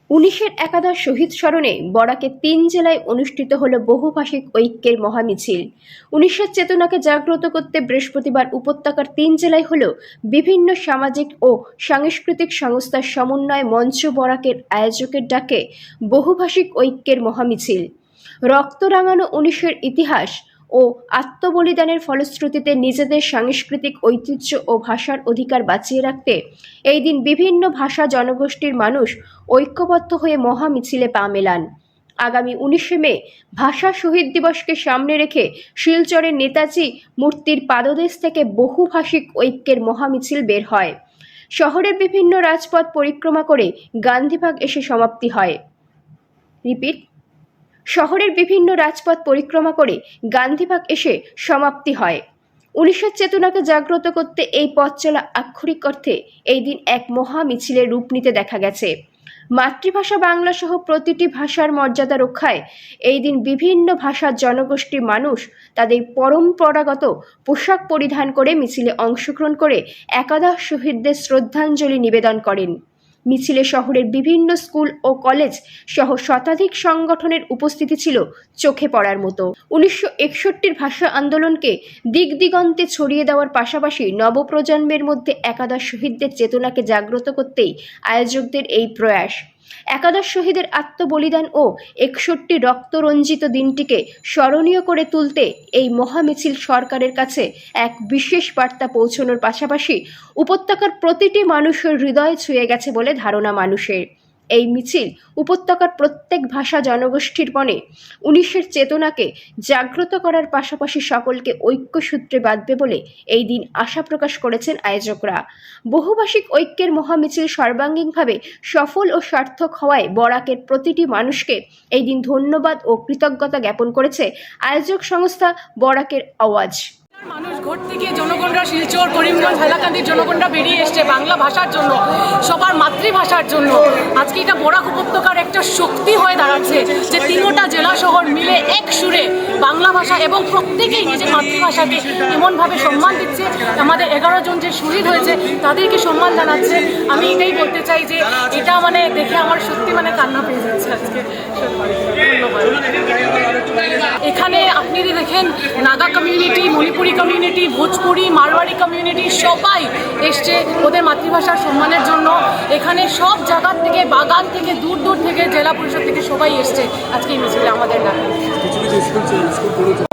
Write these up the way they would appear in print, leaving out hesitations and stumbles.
১৯-এর একাদশ শহীদ স্মরণে বরাকে ৩ জেলায় অনুষ্ঠিত হল বহুভাষিক ঐক্যের মহামিছিল। ১৯০০ চেতনাকে জাগ্রত করতে বৃহস্পতিবার উপত্যকার ৩ জেলায় হল বিভিন্ন সামাজিক ও সাংস্কৃতিক সংস্থার সমন্বয় মঞ্চ বরাকের আয়োজকের ডাকে বহুভাষিক ঐক্যের মহামিছিল। রক্ত রাঙানো ১৯০০-এর ইতিহাস ও আত্মবলিদানের ফলশ্রুতিতে নিজেদের সাংস্কৃতিক ঐতিহ্য ও ভাষার অধিকার বাঁচিয়ে রাখতে এই দিন বিভিন্ন ভাষা জনগোষ্ঠীর মানুষ ঐক্যবদ্ধ হয়ে মহা মিছিলে পা মেলান। আগামী ১৯শে মে ভাষা শহীদ দিবসকে সামনে রেখে শিলচরের নেতাজি মূর্তির পাদদেশ থেকে বহুভাষিক ঐক্যের মহামিছিল বের হয়। শহরের বিভিন্ন রাজপথ পরিক্রমা করে গান্ধীবাগ এসে সমাপ্তি হয়। শহরের বিভিন্ন রাজপথ পরিক্রমা করে গান্ধীবাগ এসে সমাপ্তি হয়। ১৯০০ চেতনাকে জাগ্রত করতে এই পথ চলা আক্ষরিক অর্থে এই দিন এক মহা মিছিলের রূপ নিতে দেখা গেছে। মাতৃভাষা বাংলা সহ প্রতিটি ভাষার মর্যাদা রক্ষায় এই দিন বিভিন্ন ভাষার জনগোষ্ঠীর মানুষ তাদের পরম্পরাগত পোশাক পরিধান করে মিছিলে অংশগ্রহণ করে একাদশ শহীদদের শ্রদ্ধাঞ্জলি নিবেদন করেন। মিছিলে শহরের বিভিন্ন স্কুল ও কলেজ সহ শতাধিক সংগঠনের উপস্থিতি ছিল চোখে পড়ার মতো। ১৯৬১-র ভাষা আন্দোলনকে দিক দিগন্তে ছড়িয়ে দেওয়ার পাশাপাশি নবপ্রজন্মের মধ্যে একাদশ শহীদদের চেতনাকে জাগ্রত করতেই আয়োজকদের এই প্রয়াস। একাদশ শহীদের আত্মবলিদান ও ৬১ রক্তরঞ্জিত দিনটিকে স্মরণীয় করে তুলতে এই মহামিছিল সরকারের কাছে এক বিশেষ বার্তা পৌঁছানোর পাশাপাশি উপত্যকার প্রতিটি মানুষের হৃদয় ছুঁয়ে গেছে বলে ধারণা মানুষের। এই মিছিল উপত্যকার প্রত্যেক ভাষা জনগোষ্ঠীর মনে ১৯০০-এর চেতনাকে জাগ্রত করার পাশাপাশি সকলকে ঐক্যসূত্রে বাঁধবে বলে এই দিন আশা প্রকাশ করেছেন আয়োজকরা। বহুভাষিক ঐক্যের মহামিছিল সর্বাঙ্গীনভাবে সফল ও সার্থক হওয়ায় বরাকের প্রতিটি মানুষকে এই দিন ধন্যবাদ ও কৃতজ্ঞতা জ্ঞাপন করেছে আয়োজক সংস্থা বরাকের আওয়াজ। মানুষ ঘর থেকে জনগণরা শিলচর, করিমগঞ্জ, হাইলাকান্দির জনগণরা বেরিয়ে এসছে বাংলা ভাষার জন্য, সবার মাতৃভাষার জন্য। আজকে এটা বরাক উপত্যকার একটা শক্তি হয়ে দাঁড়াচ্ছে যে তিনোটা জেলা শহর মিলে এক সুরে বাংলা ভাষা এবং প্রত্যেকেই নিজের মাতৃভাষাকে এমনভাবে সম্মান দিচ্ছে। আমাদের 11 জন যে শহীদ হয়েছে তাদেরকে সম্মান জানাচ্ছে। আমি এটাই বলতে চাই যে এটা দেখে আমার সত্যি কান্না পেয়ে যাচ্ছে আজকে। ধন্যবাদ। এখানে আপনি দেখেন Naga community, Manipuri community, Bhojpuri, Marwari community সবাই এসছে ওদের মাতৃভাষার সম্মানের জন্য। এখানে সব জায়গার থেকে, বাগান থেকে, দূর দূর থেকে, জেলা পরিষদ থেকে সবাই এসছে আজকে এই মিছিলে আমাদের ডাকে।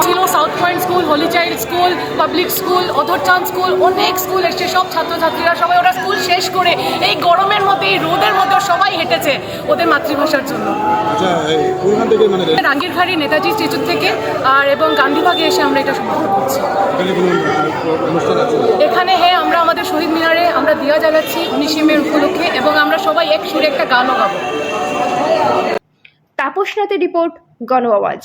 ছিল South Point School, Holy Child School, Public School, Adharchand School, অনেক স্কুল এসছে। সব ছাত্রছাত্রীরা সবাই ওরা স্কুল শেষ করে এই গরমের মধ্যে, এই রোদের মধ্যে সবাই হেঁটেছে ওদের মাতৃভাষার জন্য। রাঙ্গিরখাড়ি নেতাজি স্ট্যাচু থেকে এবং গান্ধীবাগে এসে আমরা এটা সমাপন করছি। এখানে আমরা আমাদের শহীদ মিনারে আমরা দিয়া জ্বালাচ্ছি ১৯শে মে উপলক্ষে এবং আমরা সবাই এক সুরে একটা গানও গাবো। তাপস নাথের রিপোর্ট, গণ আওয়াজ।